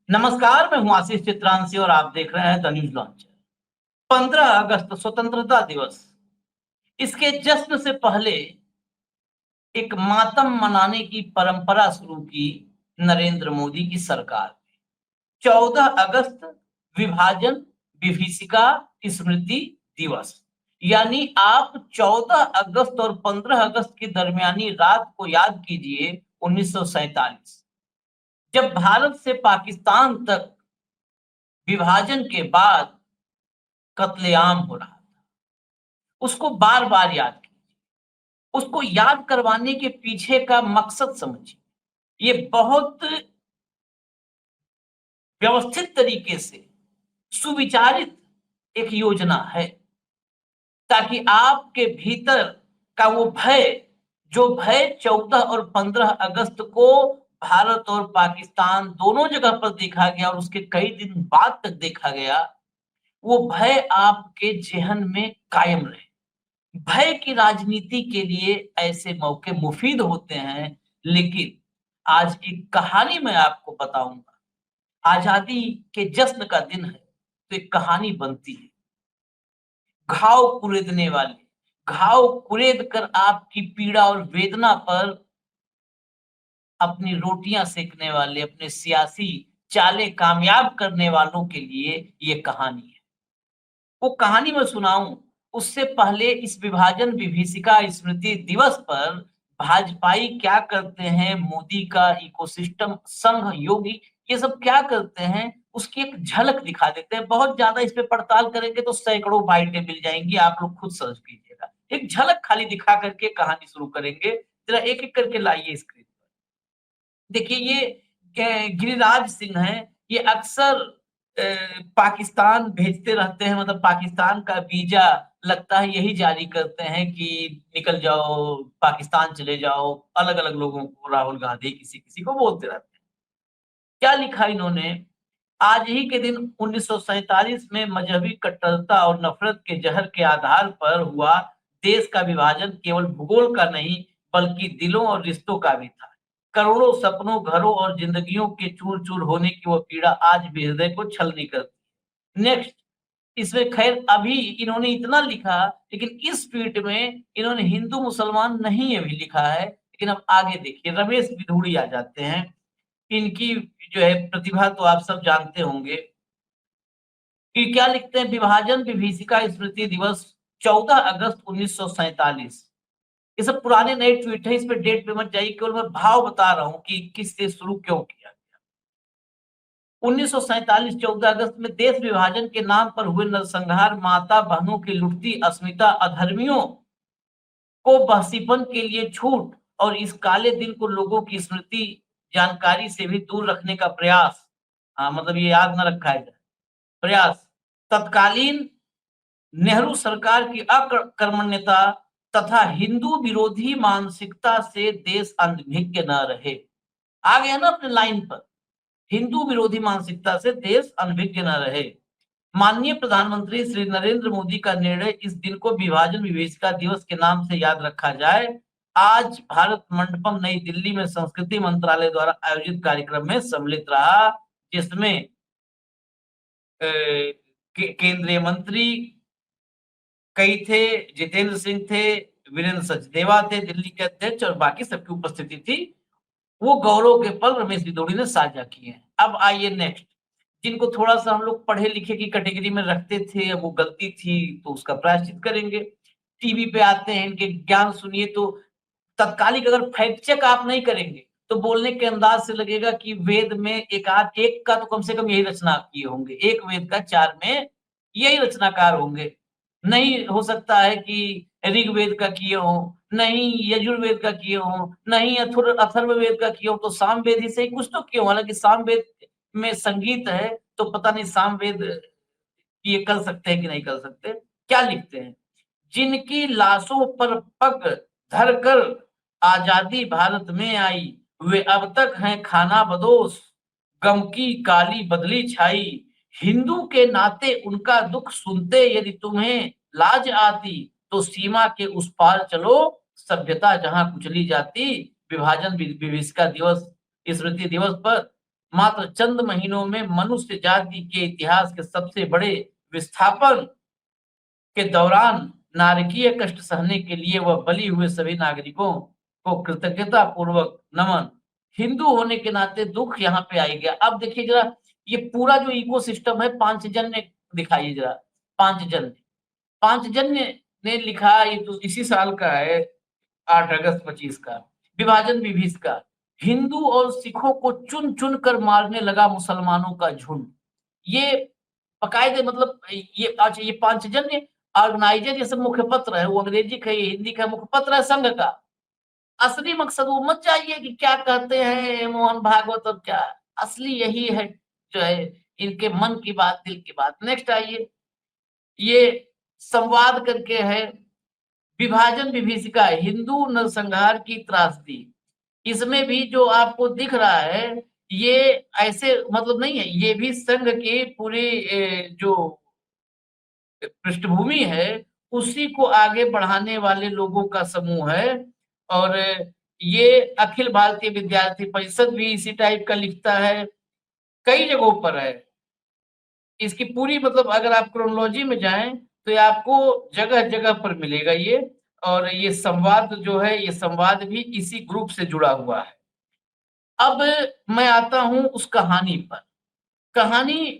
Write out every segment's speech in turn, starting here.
नमस्कार, मैं हूं आशीष चित्रांशी और आप देख रहे हैं द न्यूज लॉन्चर। 15 अगस्त स्वतंत्रता दिवस, इसके जश्न से पहले एक मातम मनाने की परंपरा शुरू की नरेंद्र मोदी की सरकार ने। 14 अगस्त विभाजन विभीषिका स्मृति दिवस, यानी आप 14 अगस्त और 15 अगस्त की दरमियानी रात को याद कीजिए। 1947, जब भारत से पाकिस्तान तक विभाजन के बाद कत्लेआम हो रहा था, उसको बार-बार याद कीजिए। उसको याद करवाने के पीछे का मकसद समझिए। ये बहुत व्यवस्थित तरीके से सुविचारित एक योजना है, ताकि आपके भीतर का वो भय, जो भय 14 और 15 अगस्त को भारत और पाकिस्तान दोनों जगह पर देखा गया और उसके कई दिन बाद तक देखा गया, वो भय आपके ज़हन में कायम रहे। भय की राजनीति के लिए ऐसे मौके मुफीद होते हैं, लेकिन आज एक कहानी मैं आपको बताऊंगा। आजादी के जश्न का दिन है, तो एक कहानी बनती है। घाव कुरेदने वाले, घाव कुरेद कर आपकी पीड़ा और वेदना पर अपनी रोटियां सेकने वाले, अपने सियासी चालें कामयाब करने वालों के लिए ये कहानी है। वो कहानी मैं सुनाऊं, उससे पहले इस विभाजन विभीषिका स्मृति दिवस पर भाजपाई क्या करते हैं, मोदी का इकोसिस्टम, संघ, योगी, ये सब क्या करते हैं, उसकी एक झलक दिखा देते हैं। बहुत ज्यादा इस पे पड़ताल करेंगे तो सैकड़ों बाइटें मिल जाएंगी, आप लोग खुद सर्च कीजिएगा। एक झलक खाली दिखा करके कहानी शुरू करेंगे। जरा एक एक करके लाइए स्क्रीन पर। देखिए, ये गिरिराज सिंह हैं। ये अक्सर पाकिस्तान भेजते रहते हैं, मतलब पाकिस्तान का वीजा लगता है यही जारी करते हैं कि निकल जाओ, पाकिस्तान चले जाओ। अलग-अलग लोगों को, राहुल गांधी किसी-किसी को बोलते रहते हैं। क्या लिखा इन्होंने? आज ही के दिन 1947 में मजहबी कट्टरता और नफरत के जहर के आधार पर हुआ देश का विभाजन केवल भूगोल का नहीं, बल्कि दिलों और रिश्तों का भी था। करोड़ों सपनों, घरों और जिंदगियों के चूर-चूर होने की वो पीड़ा आज भी हृदय को छलनी करती है। नेक्स्ट, इसमें खैर अभी इन्होंने इतना लिखा, लेकिन इस ट्वीट में इन्होंने हिंदू मुसलमान नहीं अभी लिखा है। लेकिन अब आगे देखिए, रमेश बिधूड़ी आ जाते हैं। इनकी जो है प्रतिभा तो आप सब जानते होंगे कि क्या लिखते हैं। विभाजन विभीषिका स्मृति दिवस 14 अगस्त 1947। ये सब पुराने नए ट्वीट है, इस पे डेट पे मत जाइए, केवल मैं भाव बता रहा हूँ कि किस से शुरू क्यों किया गया। 1947 14 अगस्त में देश विभाजन के नाम पर हुए नरसंहार, माता बहनों की लुटती अस्मिता, अधर्मियों को बहसीपन के लिए छूट और इस काले दिन को लोगों की स्मृति जानकारी से भी दूर रखने का प्रयास। मतलब ये याद न रखा है, प्रयास। तत्कालीन नेहरू सरकार की अकर्मण्यता तथा हिंदू विरोधी मानसिकता से देश अनभिज्ञ न रहे। आ गया ना अपने लाइन पर, हिंदू विरोधी मानसिकता से देश अनभिज्ञ न रहे। माननीय प्रधानमंत्री श्री नरेंद्र मोदी का निर्णय इस दिन को विभाजन विभीषिका दिवस के नाम से याद रखा जाए। आज भारत मंडपम नई दिल्ली में संस्कृति मंत्रालय द्वारा आयोजित कार्यक्रम में सम्मिलित रहा, जिसमें केंद्रीय मंत्री कई थे, जितेंद्र सिंह थे, वीरेंद्र सचदेवा थे दिल्ली के अध्यक्ष, और बाकी सबकी उपस्थिति थी। वो गौरव के पल रमेश बिधूड़ी ने साझा किए हैं। अब आइए नेक्स्ट, जिनको थोड़ा सा हम लोग पढ़े लिखे की कैटेगरी में रखते थे, अब वो गलती थी तो उसका प्रायश्चित करेंगे। टीवी पे आते हैं, इनके ज्ञान सुनिए तो तत्कालिक अगर फैक्ट चेक आप नहीं करेंगे तो बोलने के अंदाज से लगेगा कि वेद में एक आध एक का तो कम से कम यही रचना किए होंगे, एक वेद का 4 में यही रचनाकार होंगे। नहीं हो सकता है कि ऋग्वेद का किए हो, नहीं यजुर्वेद का किए हो, नहीं अथर्ववेद का किए हो, तो सामवेद ही से कुछ तो किए हो। हालांकि सामवेद में संगीत है, तो पता नहीं सामवेद ये कर सकते हैं कि नहीं कर सकते। क्या लिखते हैं? जिनकी लाशों पर पग धरकर आजादी भारत में आई, वे अब तक हैं खाना बदोश, गम की काली बदली छाई। हिंदू के नाते उनका दुख सुनते यदि तुम्हें लाज आती, तो सीमा के उस पार चलो, सभ्यता जहां कुचली जाती। विभाजन विभीषिका दिवस स्मृति दिवस पर मात्र चंद महीनों में मनुष्य जाति के इतिहास के सबसे बड़े विस्थापन के दौरान नारकीय कष्ट सहने के लिए वह बलि हुए सभी नागरिकों को कृतज्ञता पूर्वक नमन। हिंदू होने के नाते दुख यहाँ पे आई गया। अब देखिए जरा, ये पूरा जो इकोसिस्टम है पांचजन्य दिखाइए जरा। पांचजन्य, पांचजन्य ने लिखा, ये तो इसी साल का है, 8 अगस्त 25 का। विभाजन विभीषका, हिंदू और सिखों को चुन चुन कर मारने लगा मुसलमानों का झुंड। ये बाकायदे मतलब ये अच्छा, ये पांचजन्य ऑर्गेनाइजर, ये सब मुख्य पत्र है, वो अंग्रेजी का, ये हिंदी का मुख्य पत्र है संघ का। असली मकसद वो मत चाहिए कि क्या कहते हैं मोहन भागवत और क्या, असली यही है जो है इनके मन की बात, दिल की बात। नेक्स्ट आइए, ये संवाद करके है, विभाजन विभीषिका, हिंदू नरसंहार की त्रासदी। इसमें भी जो आपको दिख रहा है, ये ऐसे मतलब नहीं है, ये भी संघ की पूरी जो पृष्ठभूमि है उसी को आगे बढ़ाने वाले लोगों का समूह है। और ये अखिल भारतीय विद्यार्थी परिषद भी इसी टाइप का लिखता है, कई जगहों पर है। इसकी पूरी मतलब अगर आप क्रोनोलॉजी में जाएं तो ये आपको जगह जगह पर मिलेगा ये। और ये संवाद जो है, ये संवाद भी इसी ग्रुप से जुड़ा हुआ है। अब मैं आता हूं उस कहानी पर। कहानी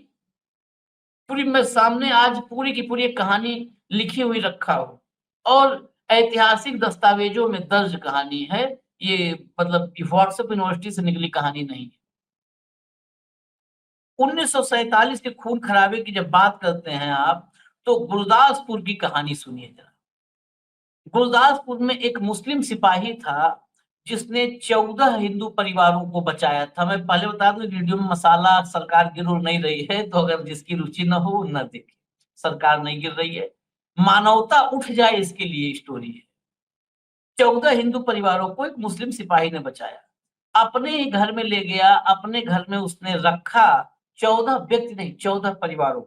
पूरी मैं सामने आज पूरी की पूरी एक कहानी लिखी हुई रखा हूँ, और ऐतिहासिक दस्तावेजों में दर्ज कहानी है ये, मतलब व्हाट्सएप यूनिवर्सिटी से निकली कहानी नहीं है। 1947 के खून खराबे की जब बात करते हैं आप, तो गुरदासपुर की कहानी सुनिए जरा। गुरदासपुर में एक मुस्लिम सिपाही था जिसने 14 हिंदू परिवारों को बचाया था। मैं पहले बता दूं, वीडियो में मसाला सरकार गिर नहीं रही है, तो अगर जिसकी रुचि न हो न देखे। सरकार नहीं गिर रही है, मानवता उठ जाए इसके लिए स्टोरी है। 14 हिंदू परिवारों को एक मुस्लिम सिपाही ने बचाया, अपने ही घर में ले गया, अपने घर में उसने रखा। 14 व्यक्ति नहीं, 14 परिवारों।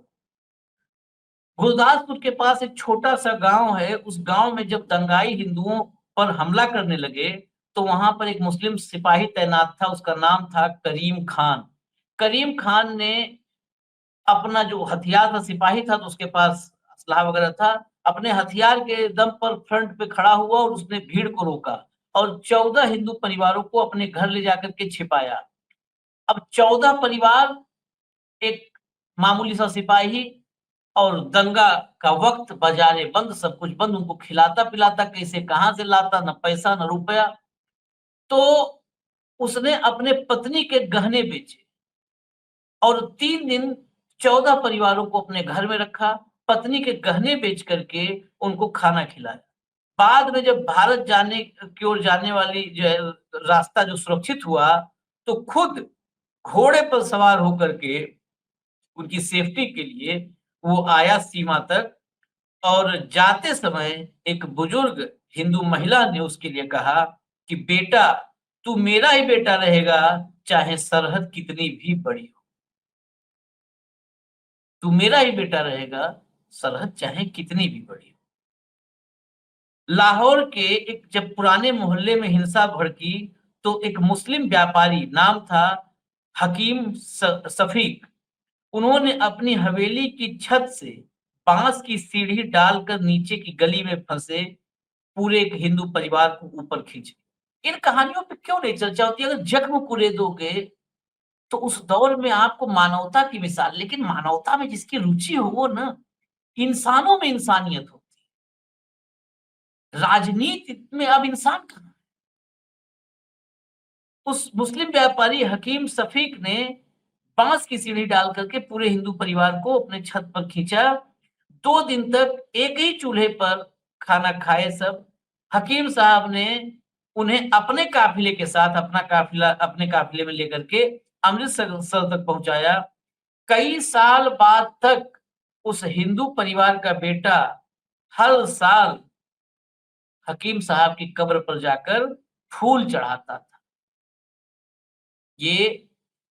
गुरदासपुर के पास एक छोटा सा गांव है, उस गांव में जब दंगाई हिंदुओं पर हमला करने लगे, तो वहां पर एक मुस्लिम सिपाही तैनात था, उसका नाम था करीम खान। करीम खान ने अपना जो हथियार था, सिपाही था तो उसके पास असलहा वगैरह था, अपने हथियार के दम पर फ्रंट पे खड़ा हुआ और उसने भीड़ को रोका और 14 हिंदू परिवारों को अपने घर ले जाकर के छिपाया। अब 14 परिवार, एक मामूली सा सिपाही, और दंगा का वक्त, बाजारें बंद, सब कुछ बंद, उनको खिलाता पिलाता कैसे, कहाँ से लाता, न पैसा न रुपया। तो उसने अपने पत्नी के गहने बेचे और 3 दिन 14 परिवारों को अपने घर में रखा, पत्नी के गहने बेच करके उनको खाना खिलाया। बाद में जब भारत जाने की ओर जाने वाली जो है रास्ता जो सुरक्षित हुआ, तो खुद घोड़े पर सवार होकर के उनकी सेफ्टी के लिए वो आया सीमा तक, और जाते समय एक बुजुर्ग हिंदू महिला ने उसके लिए कहा कि बेटा, तू मेरा ही बेटा रहेगा, चाहे सरहद कितनी भी बड़ी हो। तू मेरा ही बेटा रहेगा, सरहद चाहे कितनी भी बड़ी हो। लाहौर के एक जब पुराने मोहल्ले में हिंसा भड़की, तो एक मुस्लिम व्यापारी, नाम था हकीम सफीक, उन्होंने अपनी हवेली की छत से बांस की सीढ़ी डालकर नीचे की गली में फंसे पूरे एक हिंदू परिवार को ऊपर खींचे। इन कहानियों पे क्यों नहीं चर्चा होती? अगर जख्म कुरेदोगे तो उस दौर में आपको मानवता की मिसाल, लेकिन मानवता में जिसकी रुचि हो वो ना, इंसानों में इंसानियत होती है। राजनीति में अब इंसान कहाँ? उस मुस्लिम व्यापारी हकीम सफीक ने बांस की सीढ़ी डाल करके पूरे हिंदू परिवार को अपने छत पर खींचा। 2 दिन तक एक ही चूल्हे पर खाना खाए सब। हकीम साहब ने उन्हें अपने काफिले के साथ, अपना काफिला अपने काफिले में लेकर के अमृतसर तक पहुंचाया। कई साल बाद तक उस हिंदू परिवार का बेटा हर साल हकीम साहब की कब्र पर जाकर फूल चढ़ाता था। ये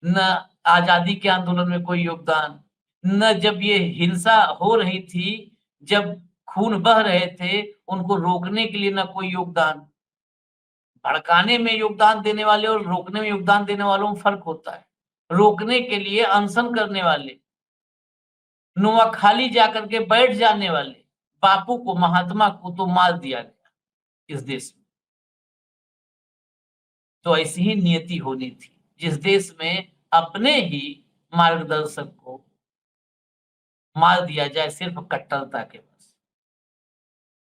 न आजादी के आंदोलन में कोई योगदान, न जब ये हिंसा हो रही थी, जब खून बह रहे थे, उनको रोकने के लिए न कोई योगदान। भड़काने में योगदान देने वाले और रोकने में योगदान देने वालों में फर्क होता है। रोकने के लिए अनशन करने वाले, नोआखाली जाकर के बैठ जाने वाले बापू को, महात्मा को तो मार दिया गया इस देश में। तो ऐसी ही नियति होनी थी जिस देश में अपने ही मार्गदर्शक को मार दिया जाए सिर्फ कट्टरता के बस।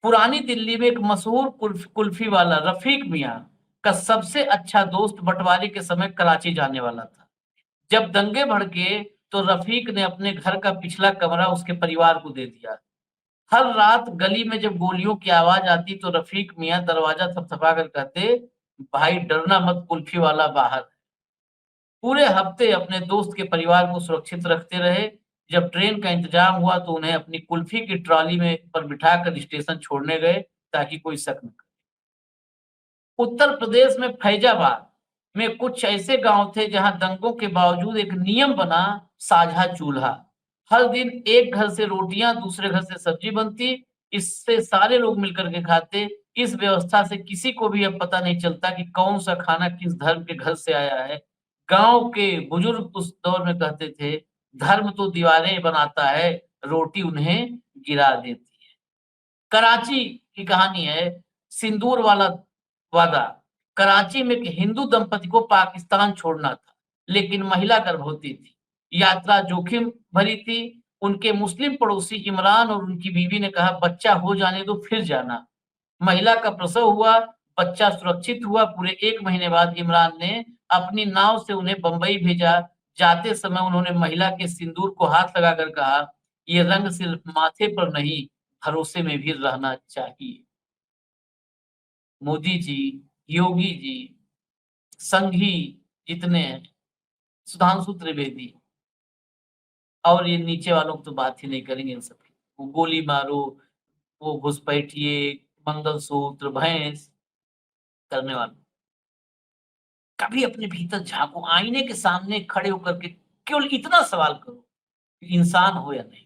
पुरानी दिल्ली में एक मशहूर कुल्फी वाला रफीक मियां का सबसे अच्छा दोस्त बंटवारे के समय कराची जाने वाला था। जब दंगे भड़के तो रफीक ने अपने घर का पिछला कमरा उसके परिवार को दे दिया। हर रात गली में जब गोलियों की आवाज आती तो रफीक मियां दरवाजा थपथपा कर कहते, भाई डरना मत, कुल्फी वाला बाहर है। पूरे हफ्ते अपने दोस्त के परिवार को सुरक्षित रखते रहे। जब ट्रेन का इंतजाम हुआ तो उन्हें अपनी कुल्फी की ट्रॉली में पर बिठाकर स्टेशन छोड़ने गए ताकि कोई शक न करे। उत्तर प्रदेश में फैजाबाद में कुछ ऐसे गांव थे जहां दंगों के बावजूद एक नियम बना, साझा चूल्हा। हर दिन एक घर से रोटियां, दूसरे घर से सब्जी बनती, इससे सारे लोग मिलकर के खाते। इस व्यवस्था से किसी को भी अब पता नहीं चलता कि कौन सा खाना किस धर्म के घर से आया है। गांव के बुजुर्ग उस दौर में कहते थे, धर्म तो दीवारें बनाता है, रोटी उन्हें गिरा देती है। कराची की कहानी है, सिंदूर वाला वादा। कराची में एक हिंदू दंपति को पाकिस्तान छोड़ना था, लेकिन महिला गर्भवती थी। यात्रा जोखिम भरी थी। उनके मुस्लिम पड़ोसी इमरान और उनकी बीवी ने कहा, बच्चा हो जाने दो फिर जाना। महिला का प्रसव हुआ, बच्चा सुरक्षित हुआ। पूरे 1 महीने बाद इमरान ने अपनी नाव से उन्हें बंबई भेजा। जाते समय उन्होंने महिला के सिंदूर को हाथ लगाकर कहा, ये रंग सिर्फ माथे पर नहीं, भरोसे में भी रहना चाहिए। मोदी जी, योगी जी, संघी जितने हैं, सुधांशु त्रिवेदी, और ये नीचे वालों की तो बात ही नहीं करेंगे इन सब की। वो गोली मारो, वो घुसपैठिए, मंगलसूत्र, भैंस करने वाले। कभी अपने भीतर झांको, आईने के सामने खड़े होकर के केवल इतना सवाल करो कि इंसान हो या नहीं।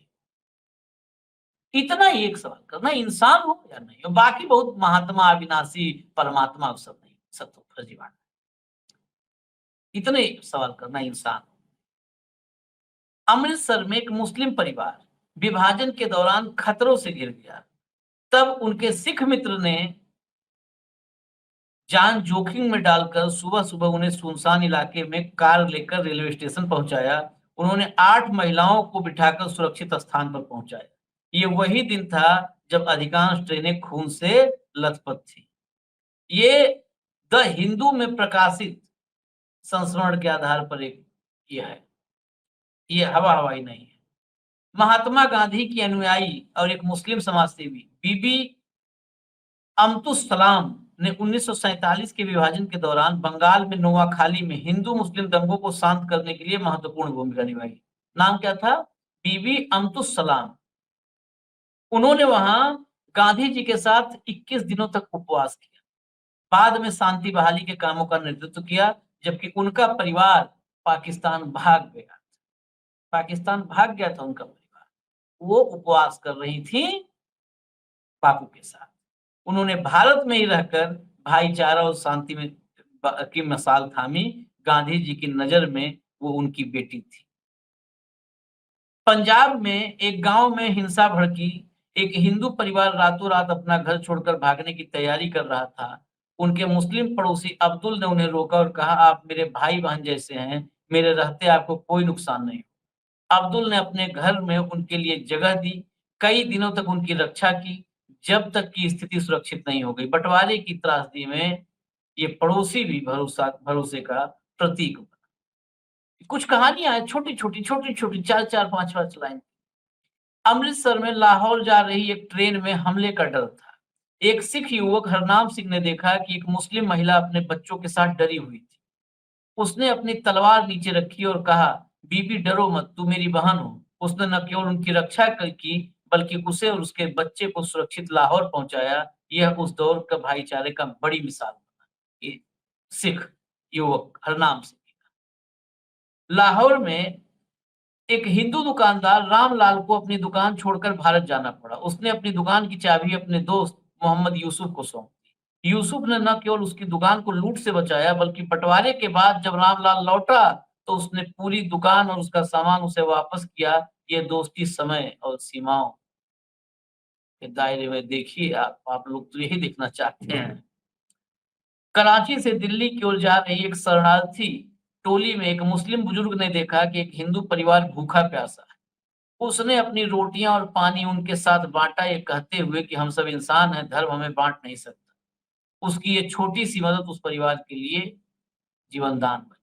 इतना ही एक सवाल करना, इंसान हो या नहीं। और बाकी बहुत महात्मा, अविनाशी, परमात्मा सब नहीं, सब तो फर्जीवाड़ा। इतने सवाल करना, इंसान। अमृतसर में एक मुस्लिम परिवार विभाजन के दौरान खतरों से घिर गया। तब उनके सिख मित्र ने जान जोखिम में डालकर सुबह-सुबह उन्हें सुनसान इलाके में कार लेकर रेलवे स्टेशन पहुंचाया। उन्होंने 8 महिलाओं को बिठाकर सुरक्षित स्थान पर पहुंचाया। ये वही दिन था जब अधिकांश ट्रेनें खून से लथपथ थी। ये द हिंदू में प्रकाशित संस्मरण के आधार पर एक ये है। ये हवा-हवाई नहीं है। महात्मा गांधी की अनुयायी और एक मुस्लिम समाजसेवी बीबी अब्दुस सलाम ने 1947 के विभाजन के दौरान बंगाल में नोआखाली में हिंदू मुस्लिम दंगों को शांत करने के लिए महत्वपूर्ण भूमिका निभाई। नाम क्या था? बीबी अब्दुस सलाम। उन्होंने वहां गांधी जी के साथ 21 दिनों तक उपवास किया। बाद में शांति बहाली के कामों का नेतृत्व किया, जबकि उनका परिवार पाकिस्तान भाग गया। पाकिस्तान भाग गया था उनका परिवार। वो उपवास कर रही थी बापू के साथ। उन्होंने भारत में ही रहकर भाईचारा और शांति में की मिसाल थामी। गांधी जी की नजर में वो उनकी बेटी थी। पंजाब में एक गांव में हिंसा भड़की। एक हिंदू परिवार रातों रात अपना घर छोड़कर भागने की तैयारी कर रहा था। उनके मुस्लिम पड़ोसी अब्दुल ने उन्हें रोका और कहा, आप मेरे भाई बहन जैसे हैं, मेरे रहते आपको कोई नुकसान नहीं। अब्दुल ने अपने घर में उनके लिए जगह दी, कई दिनों तक उनकी रक्षा की, जब तक कि स्थिति सुरक्षित नहीं हो गई। बंटवारे की त्रासदी में ये पड़ोसी भी भरोसे का प्रतीक बना। कुछ कहानियां हैं, छोटी-छोटी 4-4 5-5 लाइन। अमृतसर में लाहौर जा रही एक ट्रेन में हमले का डर था। एक सिख युवक हरनाम सिंह ने देखा कि एक मुस्लिम महिला अपने बच्चों के साथ डरी हुई थी। उसने अपनी तलवार नीचे रखी और कहा, बीबी डरो मत, तू मेरी बहन हो। उसने न केवल उनकी रक्षा की, बल्कि उसे और उसके बच्चे को सुरक्षित लाहौर पहुंचाया। यह उस दौर का भाईचारे का बड़ी मिसाल बना। ये सिख युवक हरनाम सिंह। लाहौर में एक हिंदू दुकानदार रामलाल को अपनी दुकान छोड़कर भारत जाना पड़ा। उसने अपनी दुकान की चाबी अपने दोस्त मोहम्मद यूसुफ को सौंप दी। यूसुफ ने न केवल उसकी दुकान को लूट से बचाया, बंटवारे के बाद जब रामलाल लौटा तो उसने पूरी दुकान और उसका सामान उसे वापस किया। ये दोस्ती समय और सीमाओं के दायरे में। देखिए आप लोग तो यही देखना चाहते हैं। कराची से दिल्ली की ओर जा रही एक शरणार्थी टोली में एक मुस्लिम बुजुर्ग ने देखा कि एक हिंदू परिवार भूखा प्यासा है। उसने अपनी रोटियां और पानी उनके साथ बांटा, ये कहते हुए कि हम सब इंसान हैं, धर्म हमें बांट नहीं सकता। उसकी ये छोटी सी मदद उस परिवार के लिए जीवन दान बनी।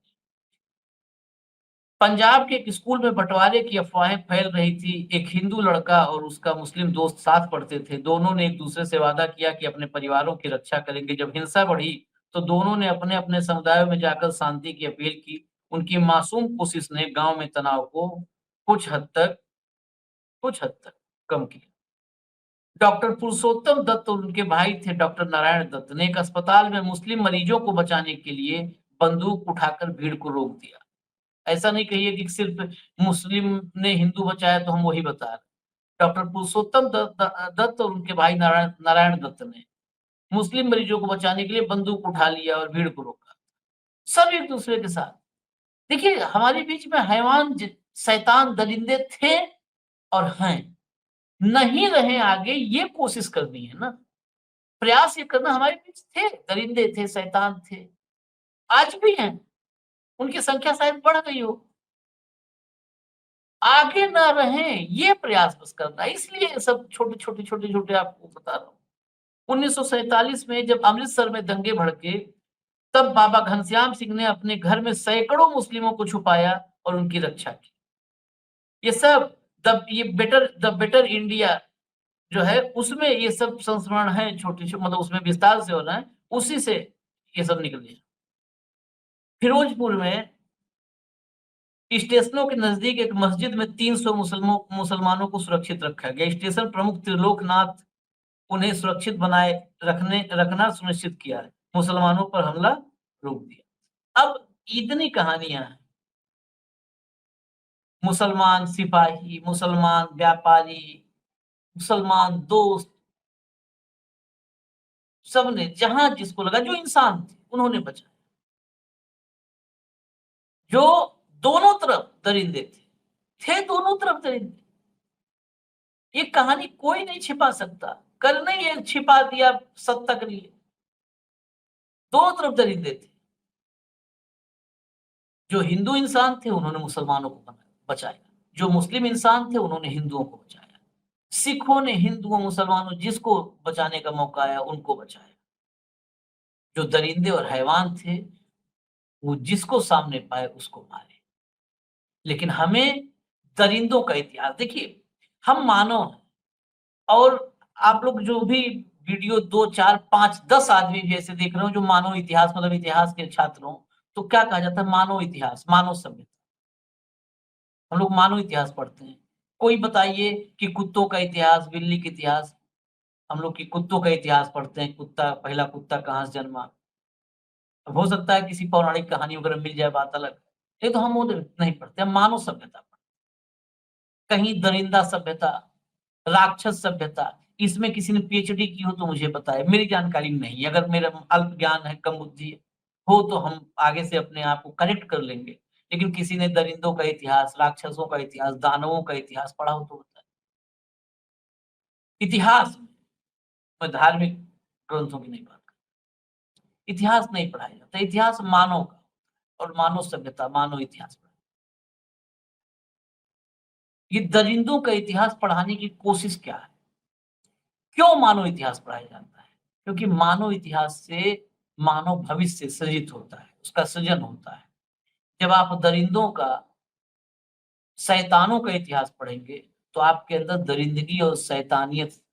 पंजाब के एक स्कूल में बंटवारे की अफवाहें फैल रही थी। एक हिंदू लड़का और उसका मुस्लिम दोस्त साथ पढ़ते थे। दोनों ने एक दूसरे से वादा किया कि अपने परिवारों की रक्षा करेंगे। जब हिंसा बढ़ी तो दोनों ने अपने अपने समुदायों में जाकर शांति की अपील की। उनकी मासूम कोशिश ने गांव में तनाव को कुछ हद तक कम किया। डॉक्टर पुरुषोत्तम दत्त और उनके भाई थे डॉक्टर नारायण दत्त ने एक अस्पताल में मुस्लिम मरीजों को बचाने के लिए बंदूक उठाकर भीड़ को रोक दिया। ऐसा नहीं कहिए कि सिर्फ मुस्लिम ने हिंदू बचाया तो हम वही बता रहे। डॉक्टर पुरुषोत्तम दत्त और उनके भाई नारायण नारायण दत्त ने मुस्लिम मरीजों को बचाने के लिए बंदूक उठा लिया और भीड़ को रोका। सब एक दूसरे के साथ। देखिए हमारे बीच में हैवान शैतान दरिंदे थे और हैं। नहीं रहे आगे, ये कोशिश करनी है ना। प्रयास ये करना। हमारे बीच थे, दरिंदे थे, शैतान थे, आज भी हैं। उनकी संख्या शायद बढ़ गई हो। आगे ना रहें, ये प्रयास बस करना है। इसलिए सब छोटे-छोटे आपको बता रहा हूँ। 1947 में जब अमृतसर में दंगे भड़के, तब बाबा घनश्याम सिंह ने अपने घर में सैकड़ों मुस्लिमों को छुपाया और उनकी रक्षा की। ये सब द बेटर इंडिया जो है उसमें ये सब संस्मरण है, मतलब उसमें विस्तार से हो रहा है, उसी से ये सब निकले। फिरोजपुर में स्टेशनों के नजदीक एक मस्जिद में 300 मुसलमानों को सुरक्षित रखा गया। स्टेशन प्रमुख त्रिलोकनाथ उन्हें सुरक्षित बनाए रखना सुनिश्चित किया है। मुसलमानों पर हमला रोक दिया। अब इतनी कहानियां हैं। मुसलमान सिपाही, मुसलमान व्यापारी, मुसलमान दोस्त, सबने जहां जिसको लगा, जो इंसान थे उन्होंने बचाया। जो दोनों तरफ दरिंदे थे दोनों तरफ दरिंदे। ये कहानी कोई नहीं छिपा सकता। कल नहीं ये छिपा दिया सत्ता के लिए। दोनों तरफ दरिंदे थे। जो हिंदू इंसान थे उन्होंने मुसलमानों को बचाया। जो मुस्लिम इंसान थे उन्होंने हिंदुओं को बचाया। सिखों ने हिंदुओं मुसलमानों जिसको बचाने का मौका आया उनको बचाया। जो दरिंदे और हैवान थे वो जिसको सामने पाए उसको मारे। लेकिन हमें दरिंदों का इतिहास देखिए। हम मानव हैं और आप लोग जो भी वीडियो 2, 4, 5, 10 आदमी भी ऐसे देख रहे हो जो मानव इतिहास मतलब इतिहास के छात्र हो, तो क्या कहा जाता है? मानव इतिहास, मानव सभ्यता। हम लोग मानव इतिहास पढ़ते हैं। कोई बताइए कि कुत्तों का इतिहास, बिल्ली का इतिहास। हम लोग की कुत्तों का इतिहास पढ़ते हैं। पहला कुत्ता कहाँ से जन्मा। अब हो सकता है किसी पौराणिक कहानी वगैरह मिल जाए, बात अलग है। ये तो हम वो नहीं पढ़ते, हम मानव सभ्यता पढ़ते। कहीं दरिंदा सभ्यता, राक्षस सभ्यता, इसमें किसी ने पीएचडी की हो तो मुझे बताए। मेरी जानकारी में नहीं है। अगर मेरा अल्प ज्ञान है, कम बुद्धि हो तो हम आगे से अपने आप को करेक्ट कर लेंगे। लेकिन किसी ने दरिंदों का इतिहास, राक्षसों का इतिहास, दानवों का इतिहास पढ़ा हो तो बताए। इतिहास में धार्मिक ग्रंथों की नहीं बात करता। इतिहास नहीं पढ़ाया जाता। इतिहास मानव का और मानव सभ्यता, मानव इतिहास पढ़ा। ये दरिंदों का इतिहास पढ़ाने की कोशिश क्या है? क्यों मानव इतिहास पढ़ाया जाता है? क्योंकि मानव इतिहास से मानव भविष्य सृजित होता है, उसका सृजन होता है। जब आप दरिंदों का, शैतानों का इतिहास पढ़ेंगे तो आपके अंदर दरिंदगी और शैतानियत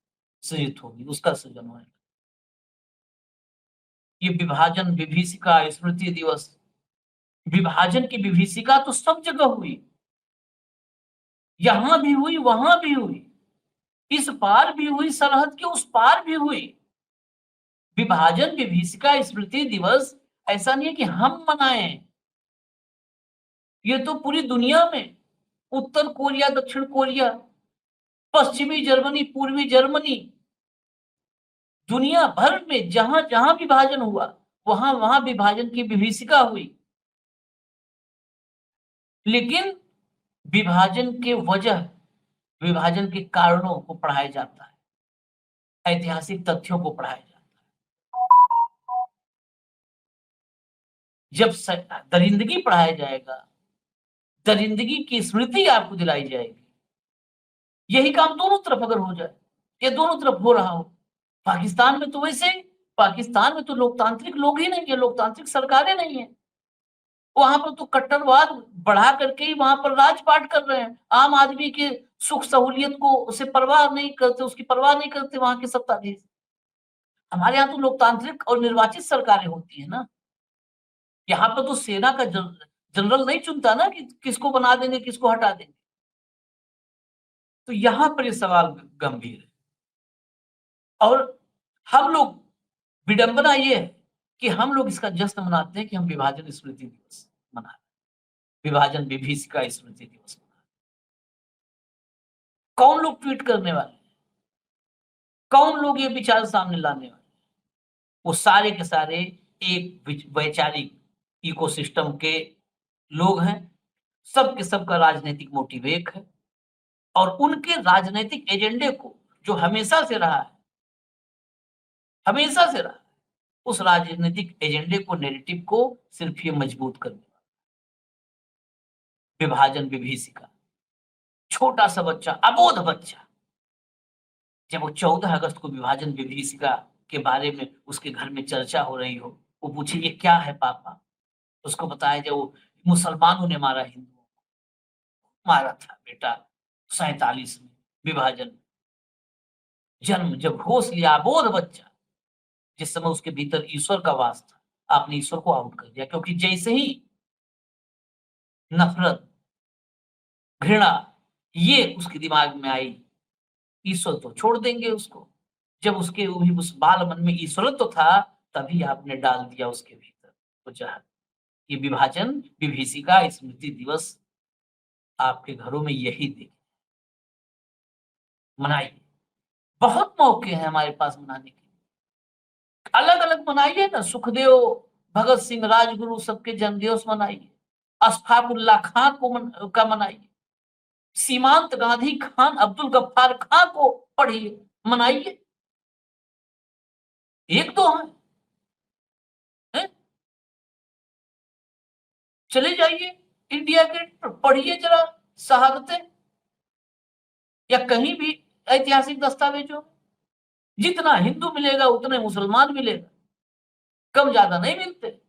सृजित होगी, उसका सृजन होगा। ये विभाजन, विभीषिका, स्मृति दिवस, विभाजन की विभीषिका तो सब जगह हुई। यहां भी हुई, वहां भी हुई, इस पार भी हुई, सरहद के उस पार भी हुई। विभाजन, विभीषिका, स्मृति दिवस ऐसा नहीं है कि हम मनाएं। ये तो पूरी दुनिया में, उत्तर कोरिया, दक्षिण कोरिया, पश्चिमी जर्मनी, पूर्वी जर्मनी, दुनिया भर में जहां जहां विभाजन हुआ वहां वहां विभाजन की विभीषिका हुई। लेकिन विभाजन के वजह, विभाजन के कारणों को पढ़ाया जाता है, ऐतिहासिक तथ्यों को पढ़ाया जाता है। जब दरिंदगी पढ़ाया जाएगा, दरिंदगी की स्मृति आपको दिलाई जाएगी, यही काम दोनों तरफ अगर हो जाए, ये दोनों तरफ हो रहा हो। पाकिस्तान में तो वैसे ही, पाकिस्तान में तो लोकतांत्रिक लोग ही नहीं है, लोकतांत्रिक सरकारें नहीं है। वहां पर तो कट्टरवाद बढ़ा करके ही वहां पर राजपाट कर रहे हैं। आम आदमी के सुख सहूलियत को उसे परवाह नहीं करते, उसकी परवाह नहीं करते वहां के सत्ताधीश। हमारे यहाँ तो लोकतांत्रिक और निर्वाचित सरकारें होती है ना। यहाँ पर तो सेना का जनरल नहीं चुनता ना कि किसको बना देंगे, किसको हटा देंगे। तो यहाँ पर ये सवाल गंभीर है। और हम लोग, विडंबना ये है कि हम लोग इसका जश्न मनाते हैं कि हम विभाजन स्मृति दिवस मना रहे हैं, विभाजन विभीषिका स्मृति दिवस मना रहे हैं। कौन लोग ट्वीट करने वाले, कौन लोग ये विचार सामने लाने वाले? वो सारे के सारे एक वैचारिक इकोसिस्टम के लोग हैं। सब के सब का राजनीतिक मोटिव एक है, और उनके राजनीतिक एजेंडे को, जो हमेशा से रहा है, हमेशा से रहा है, उस राजनीतिक एजेंडे को, नैरेटिव को सिर्फ ये मजबूत करने वाला। विभाजन विभीषिका, छोटा सा बच्चा, अबोध बच्चा, जब वो 14 अगस्त को विभाजन विभीषिका के बारे में उसके घर में चर्चा हो रही हो, वो पूछे ये क्या है पापा? उसको बताया जाए वो मुसलमानों ने मारा, हिंदुओं को मारा था बेटा 47 में विभाजन। जन्म जब होश लिया, अबोध बच्चा, जिस समय उसके भीतर ईश्वर का वास था, आपने ईश्वर को आउट कर दिया। क्योंकि जैसे ही नफरत, घृणा ये उसके दिमाग में आई, ईश्वर तो छोड़ देंगे उसको। जब उसके उस बाल मन में ईश्वर तो था, तभी आपने डाल दिया उसके भीतर वो जहर। ये विभाजन विभीषिका स्मृति दिवस आपके घरों में यही देखें, मनाइए। बहुत मौके हैं हमारे पास मनाने के, अलग अलग मनाइए ना। सुखदेव, भगत सिंह, राजगुरु सबके जन्मदिवस मनाइए। अशफाकुल्ला खां का मनाइए। सीमांत गांधी खान, अब्दुल गफ्फार खां को पढ़िए, मनाइए। एक दो हैं, है? चले जाइए इंडिया गेट पर, पढ़िए जरा शहादतें, या कहीं भी ऐतिहासिक दस्तावेजों। जितना हिंदू मिलेगा उतने मुसलमान मिलेगा, कम ज्यादा नहीं मिलते।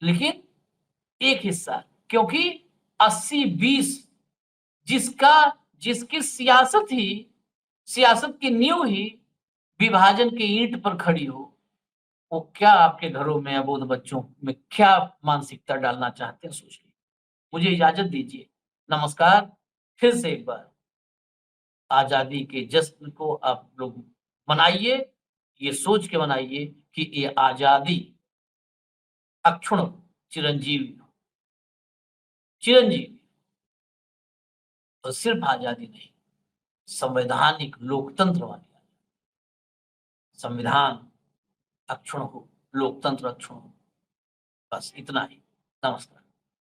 लेकिन एक हिस्सा, क्योंकि 80-20 जिसका, जिसकी सियासत की नींव ही विभाजन के ईंट पर खड़ी हो, वो क्या आपके घरों में अबोध बच्चों में क्या मानसिकता डालना चाहते हैं, सोचिए। मुझे इजाजत दीजिए। नमस्कार। फिर से एक बार आजादी के जश्न को आप लोग मनाइए, ये सोच के मनाइए कि ये आजादी अक्षुण चिरंजीवी हो, चिरंजीवी। और सिर्फ आजादी नहीं, संवैधानिक लोकतंत्र वाली संविधान अक्षुण हो, लोकतंत्र अक्षुण हो। बस इतना ही। नमस्कार।